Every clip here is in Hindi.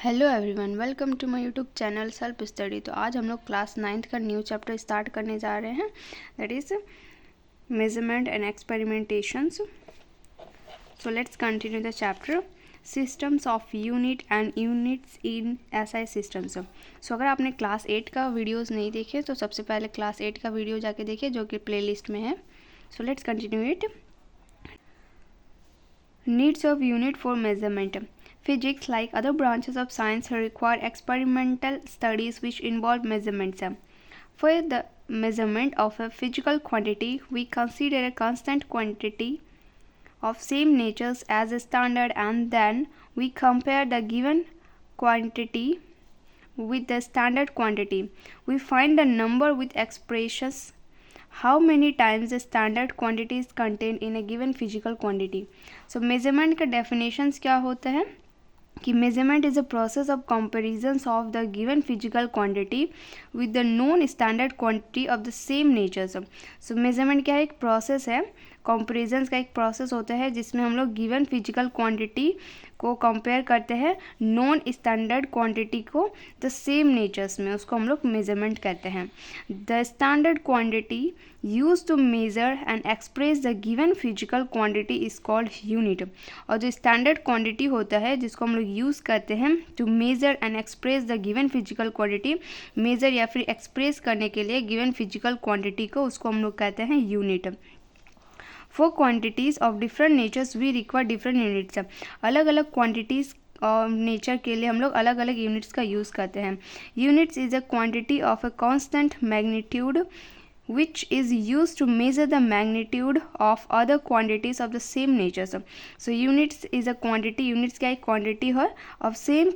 Hello everyone, welcome to my YouTube channel self study. तो आज हम लोग क्लास 9th का न्यू चैप्टर स्टार्ट करने जा रहे हैं, that is measurement and experimentations. So let's continue the chapter systems of unit and units in SI systems. So अगर आपने क्लास 8 का वीडियोज़ नहीं देखे तो सबसे पहले क्लास 8 का वीडियो जाके देखिए जो कि प्ले लिस्ट में है। सो let's continue it. Needs of unit for measurement. Physics, like other branches of science, require experimental studies which involve measurements. For the measurement of a physical quantity, we consider a constant quantity of same natures as a standard, and then we compare the given quantity with the standard quantity. We find the number with expressions how many times the standard quantity is contained in a given physical quantity. So measurement का definitions क्या होता है कि measurement is a process of comparisons of the given physical quantity with the known standard quantity of the same nature. So measurement क्या है, एक process है, कंपेरिजन्स का एक प्रोसेस होता है जिसमें हम लोग गिवन फिजिकल क्वांटिटी को कंपेयर करते हैं नॉन स्टैंडर्ड क्वांटिटी को द सेम नेचर्स में, उसको हम लोग मेजरमेंट कहते हैं। The standard quantity use to measure and express the given physical quantity is called unit. और जो स्टैंडर्ड क्वांटिटी होता है जिसको हम लोग यूज़ करते हैं to measure and express the given physical quantity, measure या फिर एक्सप्रेस करने के लिए गिवन फिजिकल क्वांटिटी को, उसको हम लोग कहते हैं unit. For quantities of different natures we require different units. अलग अलग quantities और नेचर के लिए हम लोग अलग अलग यूनिट्स का यूज़ करते हैं। Units is a quantity of a constant magnitude which is used to measure the magnitude of other quantities of the same nature. So units is a quantity, units क्या एक quantity है of same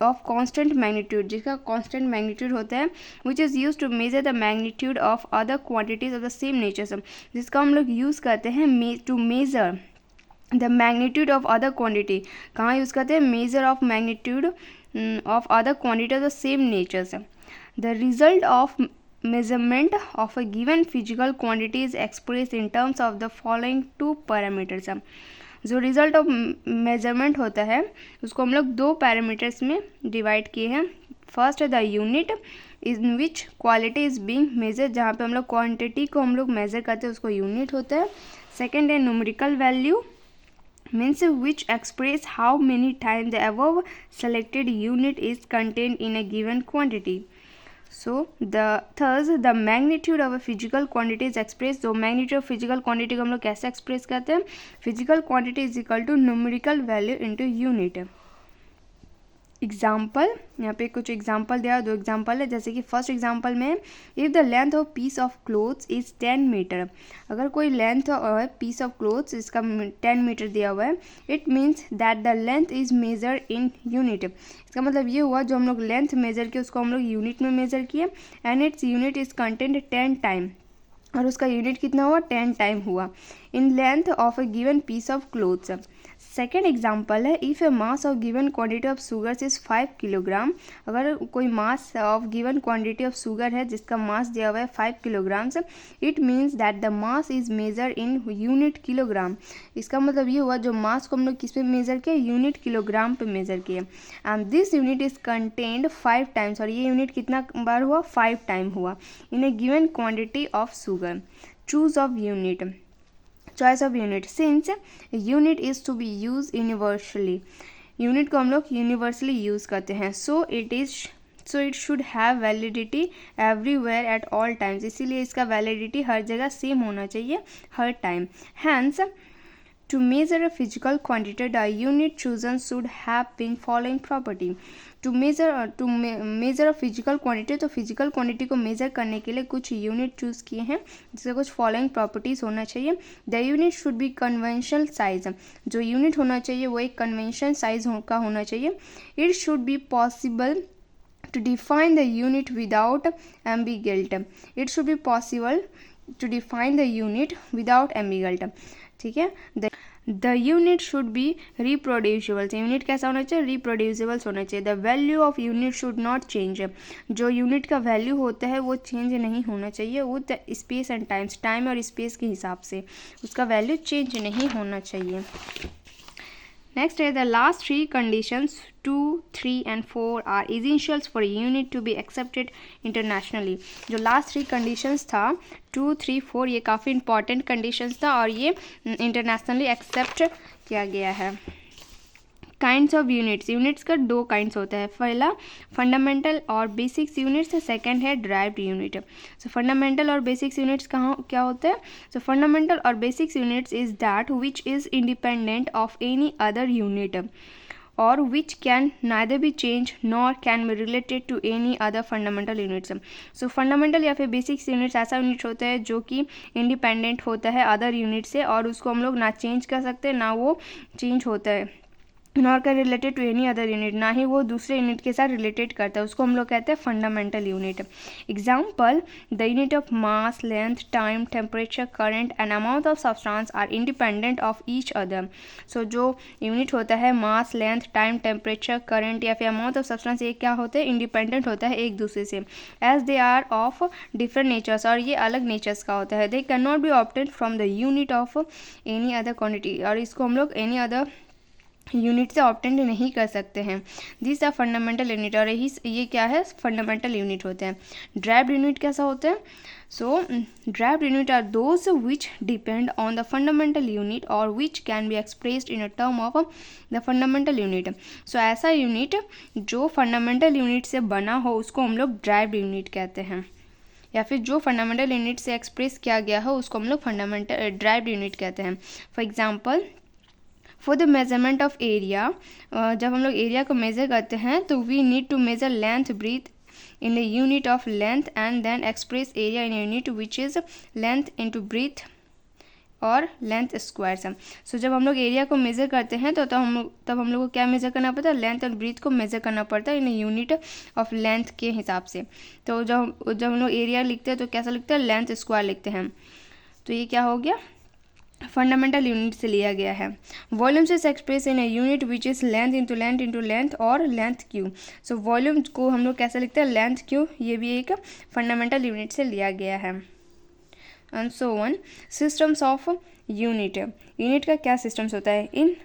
of constant magnitude, जिसका constant magnitude होता है which is used to measure the magnitude of other quantities of the same nature, जिसका हम लोग यूज़ करते हैं to measure the magnitude of other quantity। कहाँ यूज़ करते हैं? measure of magnitude of other quantity of the same natures. The result of measurement of a given physical quantity is expressed in terms of the following two parameters. जो रिजल्ट ऑफ मेजरमेंट होता है उसको हम लोग दो पैरामीटर्स में डिवाइड किए हैं। फर्स्ट है the unit in which quality is being measure, जहाँ पे हम लोग क्वांटिटी को हम लोग मेजर करते हैं उसको यूनिट होता है। सेकेंड है numerical value means which express how many times the above selected unit is contained in a given quantity. So thus the magnitude of a physical quantity is expressed. तो magnitude of physical quantity को हम लोग कैसे एक्सप्रेस करते हैं? physical quantity is equal to numerical value into unit. Example, यहाँ पे कुछ एग्जाम्पल दिया, दो एग्जाम्पल है। जैसे कि फर्स्ट एग्जाम्पल में if the length of piece of clothes is 10 metre, अगर कोई लेंथ है पीस ऑफ क्लोथ्स इसका 10 मीटर दिया हुआ है, it means that the length is measure in unit. इसका मतलब ये हुआ जो हम लोग लेंथ मेजर किए उसको हम लोग यूनिट में मेजर किए and its unit is content 10 time, और उसका यूनिट कितना हुआ? 10 टाइम हुआ in length of a given piece of cloths. Second example है if a mass of given quantity of sugars is 5 kilogram, अगर कोई mass of given quantity of sugar है जिसका मास दिया हुआ है 5 kilograms, it means that the mass is measure in unit kilogram. इसका मतलब ये हुआ जो मास को हम लोग किस पे मेजर किए? यूनिट किलोग्राम पे मेजर किए। And this unit is contained 5 times, और ये यूनिट कितना बार हुआ? 5 टाइम हुआ in a given quantity of sugar. Choose of unit, choice of unit, since unit is to be use universally, unit को हम लोग यूनिवर्सली यूज़ करते हैं। So it should have validity everywhere at all times, इसीलिए इसका वैलिडिटी हर जगह सेम होना चाहिए हर time. Hence to measure a physical quantity the unit chosen should have been following property. To measure a physical quantity, तो physical quantity को measure करने के लिए कुछ unit choose किए हैं जिससे कुछ following properties होना चाहिए। The unit should be conventional size, जो unit होना चाहिए वो एक conventional size का होना चाहिए। It should be possible to define the unit without ambiguity. It should be possible to define the unit without ambiguity. ठीक है। The unit should be reproducible, unit कैसा होना चाहिए? रिप्रोड्यूसिबल होना चाहिए। The value of unit should not change, जो यूनिट का वैल्यू होता है वो चेंज नहीं होना चाहिए, वो the space and times, time और स्पेस के हिसाब से उसका वैल्यू चेंज नहीं होना चाहिए। Next is the last three conditions 2, 3 and 4 are essentials for a unit to be accepted internationally. जो last three conditions था 2, 3, 4 ये काफ़ी important conditions था और ये internationally accept किया गया है. Kinds of units. यूनिट्स का दो काइंड्स होता है. पहला फंडामेंटल और बेसिक्स यूनिट्स है, सेकंड है ड्राइव्ड यूनिट. सो फंडामेंटल और बेसिक्स यूनिट्स कहाँ क्या होता है? सो फंडामेंटल और basics units is that which is independent of any other unit और which can neither be changed nor can be related to any other fundamental units. So fundamental या फिर बेसिक्स यूनिट्स ऐसा यूनिट होता है जो कि इंडिपेंडेंट होता है अदर यूनिट से और उसको हम लोग ना चेंज कर सकते ना वो चेंज होता है, nor can related to any other unit, ना ही वो दूसरे यूनिट के साथ रिलेटेड करता है, उसको हम लोग कहते हैं fundamental unit. Example the unit of mass, length, time, temperature, current and amount of substance are independent of each other. So जो यूनिट होता है mass, length, time, temperature, current या फिर अमाउंट ऑफ सब्सटेंस, ये क्या होते हैं? इंडिपेंडेंट होता है एक दूसरे से, as they are of different natures, और ये अलग नेचर्स का होता है. They can not be obtained from the unit of any other quantity, और इसको हम लोग एनी अदर यूनिट से ऑब्टेंड नहीं कर सकते हैं. दिस आर फंडामेंटल यूनिट, और ये क्या है? फंडामेंटल यूनिट होते हैं. ड्राइव्ड यूनिट कैसा होता है? So derived unit are those which depend on the fundamental unit और which can be expressed in a term of the fundamental unit. So ऐसा यूनिट जो फंडामेंटल यूनिट से बना हो उसको हम लोग ड्राइव्ड यूनिट कहते हैं, या फिर जो फंडामेंटल यूनिट से एक्सप्रेस किया गया हो उसको हम लोग फंडामेंटल ड्राइव्ड यूनिट कहते हैं. For example for the measurement of area, जब हम लोग एरिया को मेज़र करते हैं तो we need to measure length breadth in the unit of length and then express area in unit which is length into breadth और लेंथ स्क्वायर. सो जब हम लोग एरिया को मेज़र करते हैं तो तब हम लोग को क्या मेज़र करना पड़ता है? लेंथ और ब्रीथ को मेज़र करना पड़ता है इन यूनिट ऑफ लेंथ के हिसाब से. तो जब हम लोग एरिया लिखते हैं तो कैसा लिखते हैं? लेंथ स्क्वायर लिखते हैं. तो ये क्या हो गया? फंडामेंटल यूनिट से लिया गया है. वॉल्यूम से express in a unit which is length into length और लेंथ क्यू. सो वॉल्यूम को हम लोग कैसे लिखते हैं? Length cube. ये भी एक फंडामेंटल यूनिट से लिया गया है. And so one. Systems of unit. Unit का क्या सिस्टम्स होता है? In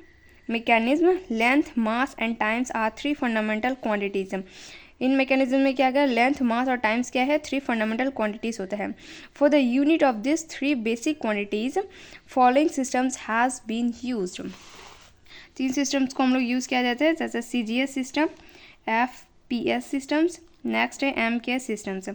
mechanism length, mass and times are three fundamental quantities. In mechanism में क्या क्या? लेंथ, मास और टाइम्स क्या है? थ्री फंडामेंटल क्वांटिटीज होता है. For the unit of this three basic quantities following systems has been used. तीन सिस्टम्स को हम लोग यूज़ किया जाता है, जैसे CGS system, FPS systems, next है MKS सिस्टम्स.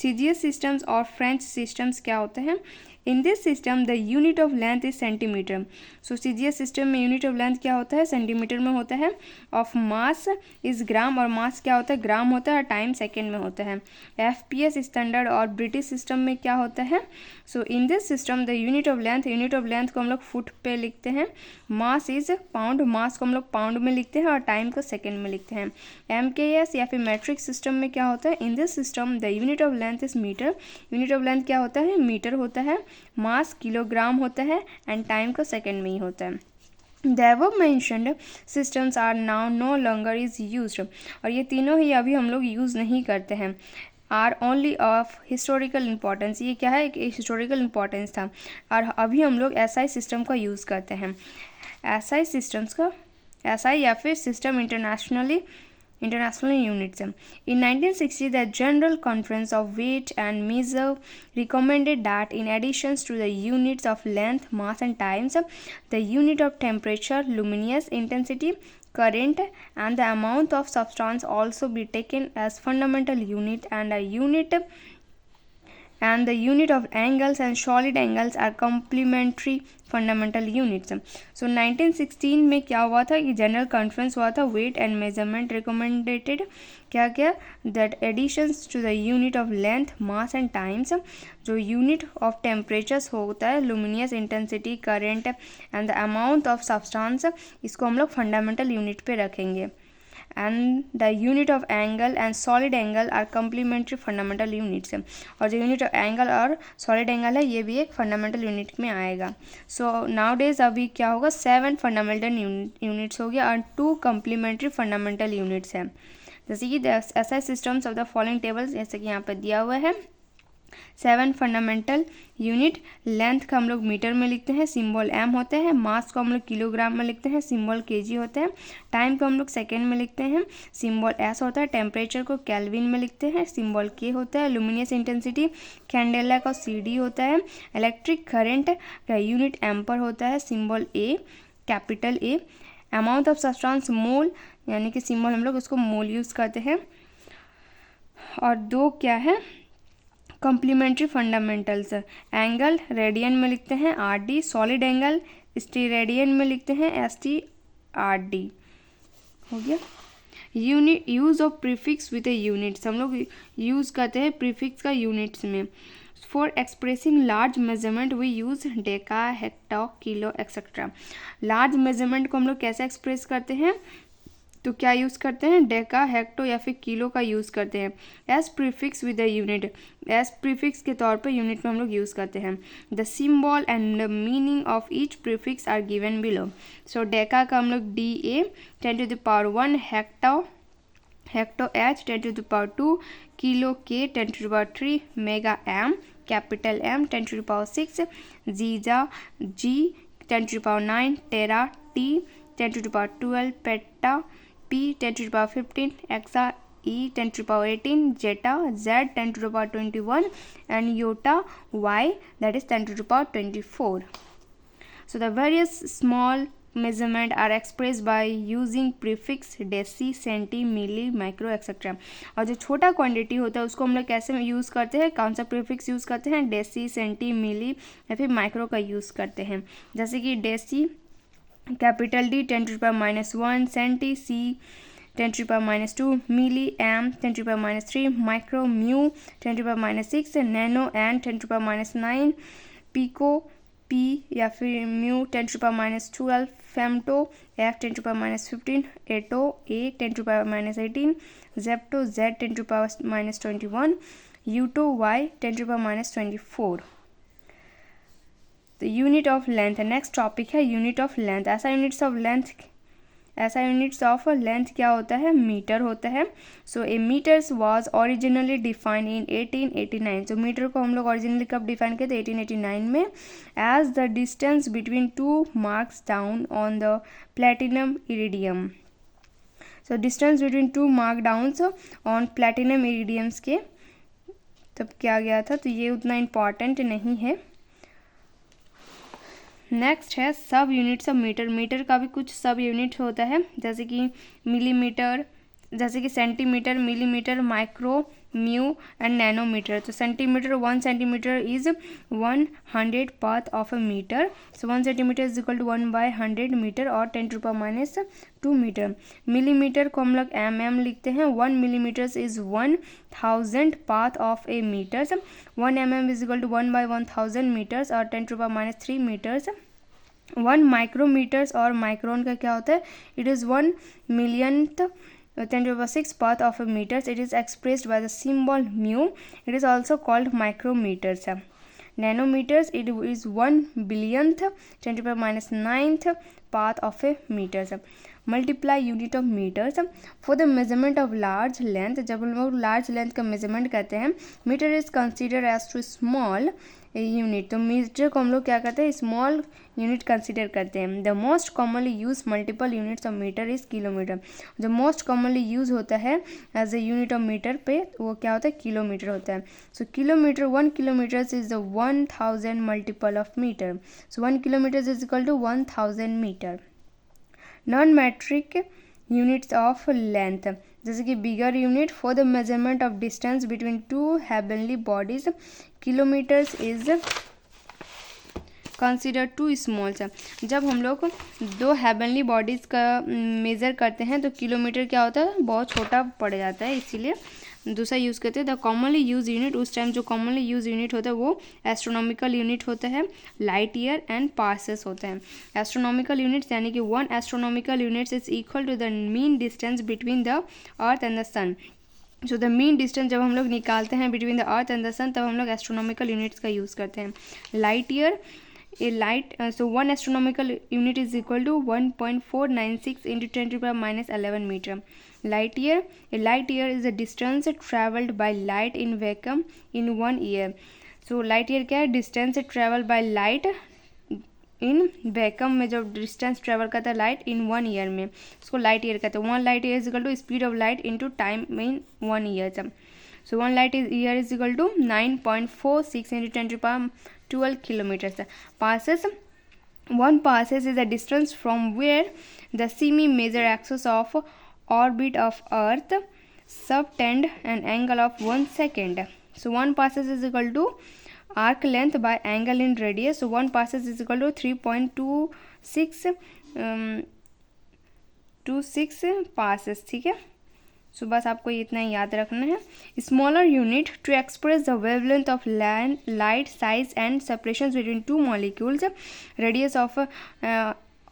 CGS सिस्टम्स और फ्रेंच सिस्टम्स क्या होते हैं? In this system the unit of length is centimetre. So CGS system में यूनिट ऑफ लेंथ क्या होता है? सेंटीमीटर में होता है. ऑफ मास इज ग्राम, और मास क्या होता है? ग्राम होता है, और टाइम सेकेंड में होता है. FPS स्टैंडर्ड और ब्रिटिश सिस्टम में क्या होता है? So in this system the unit of length को हम लोग फुट पे लिखते हैं. मास इज पाउंड, मास को हम लोग पाउंड में लिखते हैं और टाइम को सेकेंड में लिखते हैं. MKS या फिर मैट्रिक सिस्टम में क्या होता है? In this system the unit of length is metre. Unit of length क्या होता है? मीटर होता है. मास किलोग्राम होता है एंड टाइम को सेकेंड में ही होता है. The above mentioned systems are now no longer is used. और ये तीनों ही अभी हम लोग यूज़ नहीं करते हैं. Are only of historical importance. ये क्या है? एक हिस्टोरिकल इम्पोर्टेंस था, और अभी हम लोग SI सिस्टम का यूज़ करते हैं. SI सिस्टम्स का SI या फिर system international units. In 1960, the General Conference of Weight and Measure recommended that in addition to the units of length, mass and times, the unit of temperature, luminous intensity, current and the amount of substance also be taken as fundamental unit, and the unit of angles and solid angles are complementary fundamental units. So 1916 में क्या हुआ था कि जनरल कॉन्फ्रेंस हुआ था. वेट एंड मेजरमेंट रिकमेंडेटेड क्या क्या? That additions to the unit of length, mass and times, जो यूनिट ऑफ टेम्परेचर्स होता है, luminous intensity, current and the amount of substance, इसको हम लोग फंडामेंटल यूनिट पे रखेंगे. And the unit of angle and solid angle are complementary fundamental units. और जो यूनिट ऑफ एंगल और सॉलिड एंगल है ये भी एक फंडामेंटल यूनिट में आएगा. सो नाउ डेज अभी क्या होगा? 7 फंडामेंटल यूनिट्स हो गया और 2 कम्प्लीमेंट्री फंडामेंटल यूनिट्स हैं. जैसे कि SI systems of the following tables, जैसे कि यहाँ पर दिया हुआ है. 7 फंडामेंटल यूनिट। लेंथ का हम लोग मीटर में लिखते हैं, सिंबल एम होते हैं। मास को हम लोग किलोग्राम में लिखते हैं, सिंबल केजी होते हैं। टाइम को हम लोग सेकेंड में लिखते हैं, सिंबल एस होता है। टेम्परेचर को केल्विन में लिखते हैं, सिंबल के होता है। लुमिनियस इंटेंसिटी कैंडेला का CD होता है। इलेक्ट्रिक करंट का यूनिट एम्पर होता है, symbol A, capital A. Amount of substance mole, यानी कि सिंबल हम लोग उसको मोल यूज़ करते हैं। और दो क्या है, कॉम्प्लीमेंट्री फंडामेंटल्स। एंगल रेडियन में लिखते हैं RD, सॉलिड एंगल स्टीरेडियन में लिखते हैं STRD। हो गया। Unit use of prefix with a units, हम लोग यूज़ करते हैं प्रीफिक्स का यूनिट्स में। For expressing large measurement we use deca, hecto, kilo etcetera. Large measurement को हम लोग कैसे एक्सप्रेस करते हैं, तो क्या यूज़ करते हैं, डेका, हेक्टो या फिर किलो का यूज़ करते हैं। S prefix with the unit, S prefix के तौर पर यूनिट में हम लोग यूज़ करते हैं। The symbol and the meaning of each prefix are given below. So deca का हम लोग DA 10⁻1, hecto H 10⁻2, kilo K 10⁻3, mega M, capital M 10⁻6, जीजा G 10⁻9, Terra T 10⁻12, Petta P 10⁻15, exa E 10⁻18, zeta Z 10⁻21, and iota Y, that is 10⁻24. So the various small measurement are expressed by using prefix deci, centi, milli, micro etc. और जो छोटा क्वांटिटी होता है उसको हम लोग कैसे यूज़ करते हैं, कौन सा प्रीफिक्स यूज़ करते हैं, डेसी, सेंटी, मिली या फिर माइक्रो का यूज़ करते हैं। जैसे कि deci capital D 10⁻1, centi C 10⁻2, milli M 10⁻3, micro mu 10⁻6, nano N 10⁻9, pico P या फिर mu 10⁻12, femto F 10⁻15, atto A 10⁻18, zepto Z 10⁻21, yocto Y 10⁻24। तो unit of length, next topic है यूनिट ऑफ लेंथ। ऐसा यूनिट्स ऑफ लेंथ क्या होता है, मीटर होता है। So a metres was originally defined in 1889। तो मीटर को हम लोग ओरिजिनली कब डिफाइन किए थे, 1889 में। As the distance between 2 marks down on the platinum iridium. So distance between 2 mark downs on platinum iridiums के तब क्या गया था, तो ये उतना इम्पॉर्टेंट नहीं है। नेक्स्ट है सब यूनिट्स ऑफ मीटर। मीटर का भी कुछ सब यूनिट होता है, जैसे कि मिलीमीटर, जैसे कि centimetre, millimetre, micro, mu and nanometre. तो centimetre, 1 centimetre is 100 part of a metre. So 1 centimetre is equal to 1/100 metre और 10⁻2 मीटर। मिलीमीटर को हम लोग mm लिखते हैं। 1 millimetre is 1000 part of a metres. 1 mm is equal to 1/1000 metres और 10⁻3 मीटर्स। 1 माइक्रोमीटर्स और माइक्रोन का क्या होता है, it is 1 millionth 10⁻6 part of a meters. It is expressed by the symbol mu. It is also called micrometers. Nanometers, it is 1 billionth 10⁻9th part of a meters. Multiply unit of meters for the measurement of large length. जब हम लोग large length का measurement करते हैं, meter is considered as too small unit. तो मीटर को हम लोग क्या करते हैं, स्मॉल यूनिट कंसिडर करते हैं। The most commonly use multiple units of metre is kilometre. जो मोस्ट कॉमनली यूज होता है as a unit of metre पे वो क्या होता है, किलोमीटर होता है। So kilometre, 1 kilometre is the 1000 multiple of metre. So 1 kilometre is equal to 1000 metre. Non metric units of length, जैसे कि bigger unit for the measurement of distance between 2 heavenly bodies, kilometres is consider too small. जब हम लोग 2 हेवनली बॉडीज़ का मेज़र करते हैं तो किलोमीटर क्या होता है, बहुत छोटा पड़ जाता है, इसीलिए दूसरा यूज़ करते हैं। द कॉमनली यूज यूनिट, उस टाइम जो कॉमनली यूज यूनिट होता है वो एस्ट्रोनॉमिकल यूनिट होता है, लाइट ईयर एंड पार्सेस होते हैं। एस्ट्रोनॉमिकल यूनिट्स यानी कि 1 astronomical units is equal to the mean distance between the earth and the sun. So the mean distance जब हम लोग निकालते हैं between the earth and the sun, तब हम लोग एस्ट्रोनॉमिकल यूनिट्स का यूज़ करते हैं। Light year, a light, so 1 astronomical unit is equal to 1.496 into 10⁻11 meter. light year. A light year is a distance traveled by light in vacuum in 1 year. So light year क्या है? Distance traveled by light in vacuum में जो डिस्टेंस ट्रेवल करता है लाइट इन 1 ईयर में, उसको लाइट ईयर कहते हैं. 1 light year is equal to speed of light into time in 1 year. So 1 light year is equal to 9.46 into 10^12 kilometers. One passes is a distance from where the semi-major axis of orbit of Earth subtend an angle of 1 second. So 1 passes is equal to arc length by angle in radius. So 1 passes is equal to 3.26 passes. ठीक है. सो बस आपको इतना ही याद रखना है. Smaller unit to express the wavelength of light size and separation between two molecules, radius of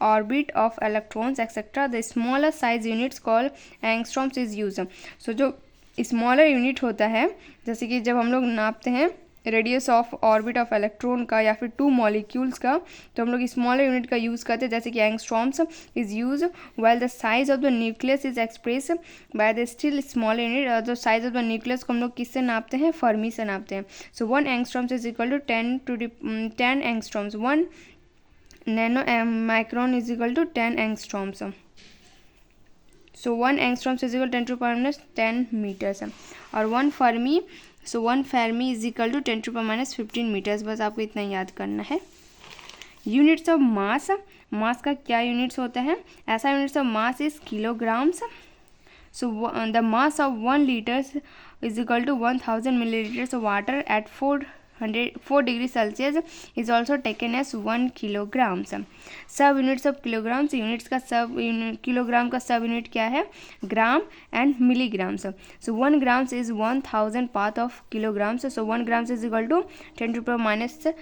orbit of electrons etcetera. The smaller size units call angstroms is use. So जो स्मॉलर यूनिट होता है, जैसे कि जब हम लोग नापते हैं radius of orbit of electron का या फिर टू मॉलिक्यूल्स का, तो हम लोग स्मॉलर यूनिट का यूज़ करते हैं, जैसे कि angstroms is use. While the size of the nucleus is express by the still smaller unit. जो साइज ऑफ द न्यूक्लियस को हम लोग किससे नापते हैं? फर्मी से नापते हैं. So 1 angstroms is equal to 10 angstroms. 1 nano micron is equal to 10 angstroms. So 1 angstroms is equal 10⁻10 metres. और 1 fermi, so 1 fermi is equal to 10⁻15 metres. बस आपको इतना याद करना है. यूनिट्स ऑफ मास. मास का क्या यूनिट्स होता है? ऐसा units of mass is kilograms. So the mass of 1 litre is equal to 1000 millilitres of water at 4 degree Celsius is also taken as 1 kilograms. Sub units of kilograms. Units का सब किलोग्राम का सब यूनिट क्या है? Gram and milligrams. So 1 grams is 1000 part of kilograms. So 1 grams is equal to 10⁻³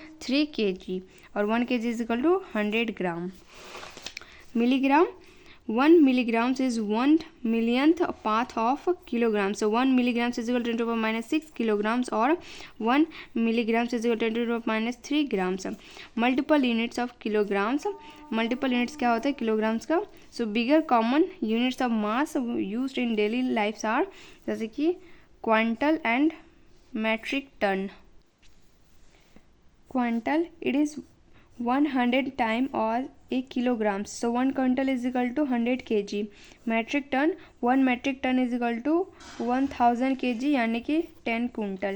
kg और 1 kg is equal to 100 gram. Milligram. 1 milligrams is 1 millionth part of kilogram. So 1 milligrams is equal to 10⁻6 kilograms or 1 milligrams is equal to 10⁻³ grams. Multiple units of kilograms. Multiple units क्या होता है kilograms का? So bigger common units of mass used in daily lives are जैसे कि quintal and metric ton. Quintal, it is 100 time or a kilogram. So 1 quintal is equal to 100 kg. Metric ton, 1 metric ton is equal to 1000 kg यानी कि 10 quintal.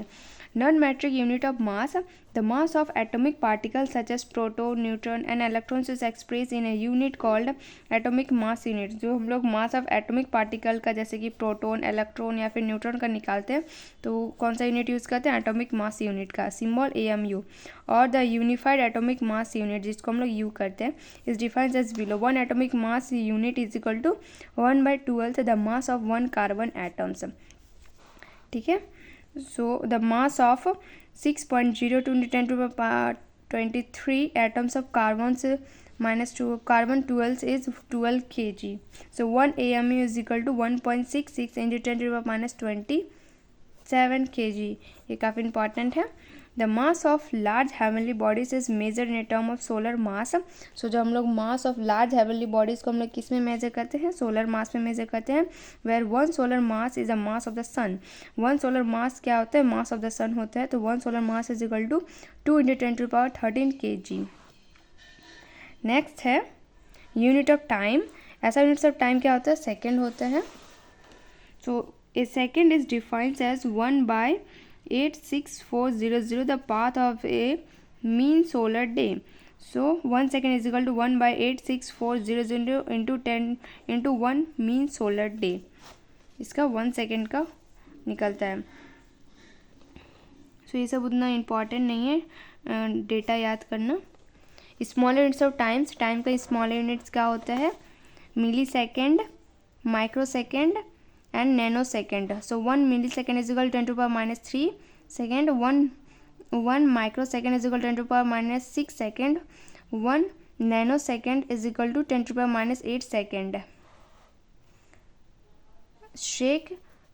Non-metric unit of mass. The mass of atomic particles such as proton, neutron and electrons is expressed in a unit called atomic mass unit. जो हम लोग mass of atomic particle का जैसे कि प्रोटोन, इलेक्ट्रॉन या फिर न्यूट्रॉन का निकालते हैं, तो कौन सा यूनिट यूज़ करते हैं? एटॉमिक मास यूनिट का सिंबल AMU. और the unified atomic mass unit जिसको हम लोग यू करते हैं is defined as below. 1 atomic mass unit is equal to 1/12 the mass of 1 carbon atoms. ठीक है. So the mass of 6.02 × 10⁻23 atoms of carbon minus 2 carbon 12 is 12 kg. So 1 AMU is equal to 1.66 × 10⁻27 kg. ये काफ़ी इंपॉर्टेंट है. The mass of large heavenly bodies is measured in a term of solar mass. So जो हम लोग mass of large heavenly bodies को हम लोग किस में मेजर करते हैं? सोलर मास में मेजर करते हैं. Where 1 solar mass is a mass of the sun. 1 solar mass क्या होता है? mass of the sun होता है. तो 1 solar mass is equal to 2 × 10⁻13 kg. Next है यूनिट ऑफ टाइम. ऐसा यूनिट्स ऑफ टाइम क्या होता है? सेकेंड होता है. So a second is defined as 1/86400 the path of a mean solar day. So 1 second is equal to 1/86400 into 10 into 1 mean solar day. इसका 1 सेकेंड का निकलता है. सो ये सब उतना इम्पॉर्टेंट नहीं है डेटा याद करना. Smaller units of times. Time का स्मॉलर यूनिट्स क्या होता है? Millisecond, microsecond and nanosecond. So 1 millisecond is equal 10⁻³ second. 1 microsecond is equal 10⁻6 second. 1 nanosecond is equal to 10⁻8 second.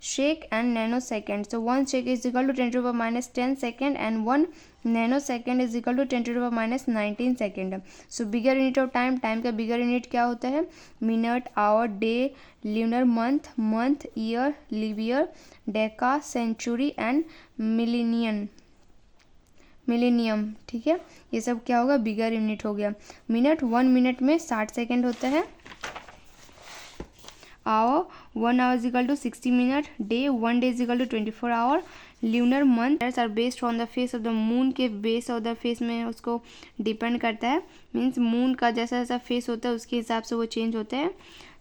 shake and nanosecond. So 1 shake is equal to 10 to the power minus 10 second and 1 nanosecond is equal to 10 to the power minus 19 second. So bigger unit of time, time का bigger unit क्या होता है? Minute, hour, day, lunar month, month, year, leap year, deca, century and millennium. ठीक है, ये सब क्या होगा? बिगर यूनिट हो गया. मिनट 1 मिनट में 60 सेकेंड होता है. Hour 1 hour is equal to 60 minute. Day 1 day is equal to 24 hour. Lunar month are based on the phase of the moon के बेस ऑफ द फेस में उसको डिपेंड करता है. मीन्स मून का जैसा जैसा फेस होता है उसके हिसाब से वो चेंज होते हैं.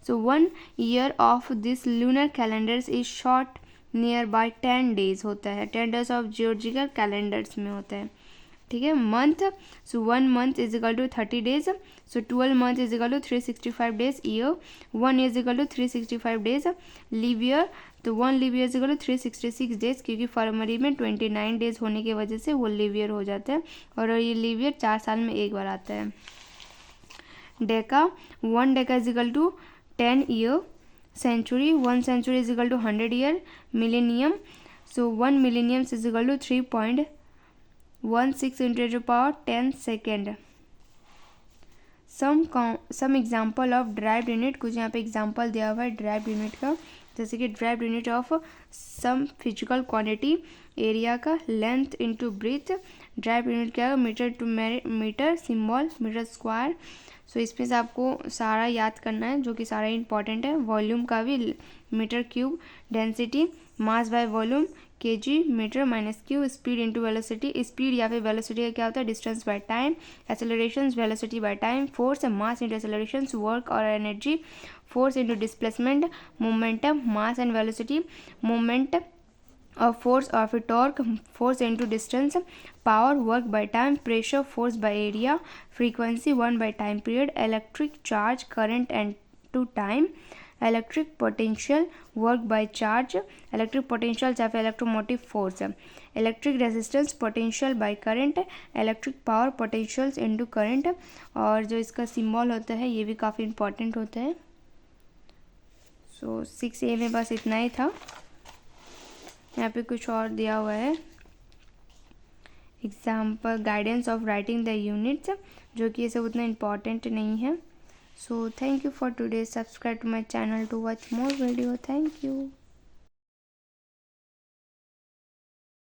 So 1 year of this lunar calendars is short near by 10 days होता है. 10 डेज ऑफ जियोलॉजिकल कैलेंडर्स में होता है. ठीक है. Month, so 1 month is equal to 30 days. So 12 month is equal to 365 days. Year 1 is equal to 365 days. Leap year, तो 1 leap year is equal to 366 days, क्योंकि फरवरी में 29 डेज होने की वजह से वो लीव ईयर हो जाता है और ये लीव ईयर 4 साल में एक बार आता है. Deca 1 deca is equal to 10 year. Century 1 century is equal to 100 year. Millennium, so 1 millennium is equal to 3.16 into the power 10 second. Some example of derived unit, कुछ यहाँ पे एग्जाम्पल दिया हुआ है ड्राइव्ड यूनिट का. जैसे कि derived unit of some physical quantity, area का, length into breadth. Derived unit क्या है? Metre to metre, symbol metre square. So इसमें से आपको सारा याद करना है जो कि सारा इंपॉर्टेंट है. वॉल्यूम का भी metre cube. Density mass by volume kg metre minus cube. Speed into velocity, speed या फिर वेलोसिटी का क्या होता है? Distance by time. Acceleration velocity by time. Force mass into acceleration, work और energy. Force into displacement. Momentum mass and velocity. Moment और फोर्स और फिर torque. Force into distance. Power work by time. Pressure force by area. Frequency 1 by time period. Electric charge current and to time. Electric potential work by charge. Electric potential या फिर electromotive force. Electric resistance potential by current. Electric power potentials into current. और जो इसका सिंबल होता है ये भी काफ़ी इंपॉर्टेंट होता है. सो 6A में बस इतना ही था. यहाँ पे कुछ और दिया हुआ है. Example guidance of writing the units, जो कि ये सब उतना इम्पॉर्टेंट नहीं है. So thank you for today. Subscribe to my channel to watch more video. Thank you.